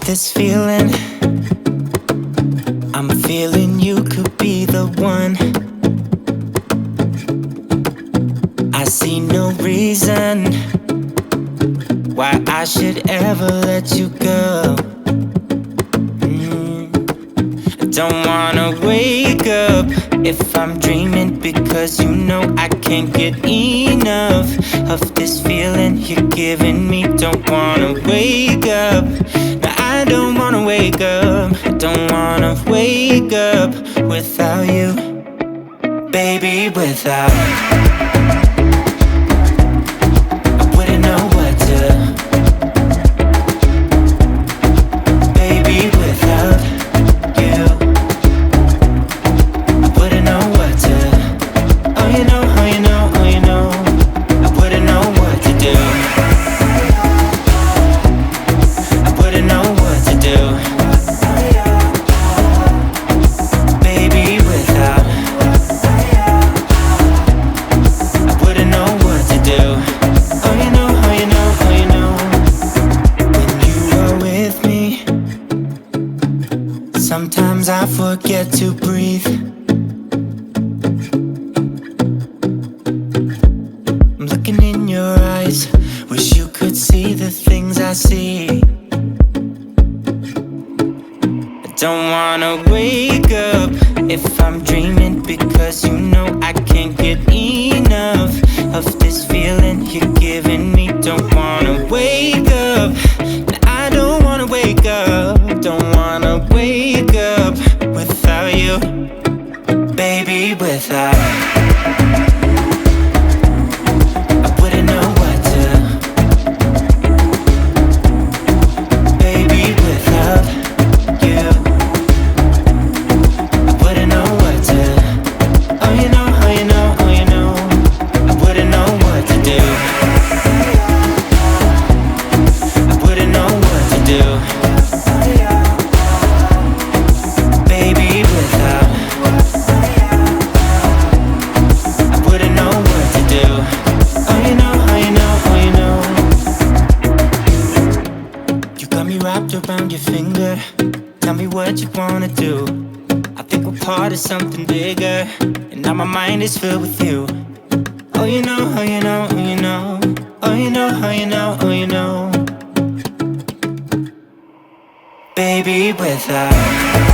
This feeling, I'm feeling you could be the one. I see no reason why I should ever let you go. I don't wanna wake up if I'm dreaming, because you know I can't get enough of this feeling you're giving me. Don't wanna wake up. I don't wanna wake up, I don't wanna wake up without you, baby, without. I wouldn't know what to, baby, without you. I wouldn't know what to, oh you know, oh you know, oh you know, I wouldn't know what to do. I wouldn't know what to do, baby, without. I wouldn't know what to do. Oh you know, oh you know, oh you know. When you are with me, sometimes I forget to breathe. I'm looking in your eyes, wish you could see the things I see. Don't wanna wake up if I'm dreaming, because you know I can't get enough of this feeling you're giving me. Don't wanna wake up, I don't wanna wake up. Don't wanna wake up without you, baby, without. I wouldn't know what to, baby, without you. Wrapped around your finger, tell me what you wanna do. I think we're part of something bigger, and now my mind is filled with you. Oh you know, oh you know, oh you know, oh you know, oh you know, oh you know, baby, without.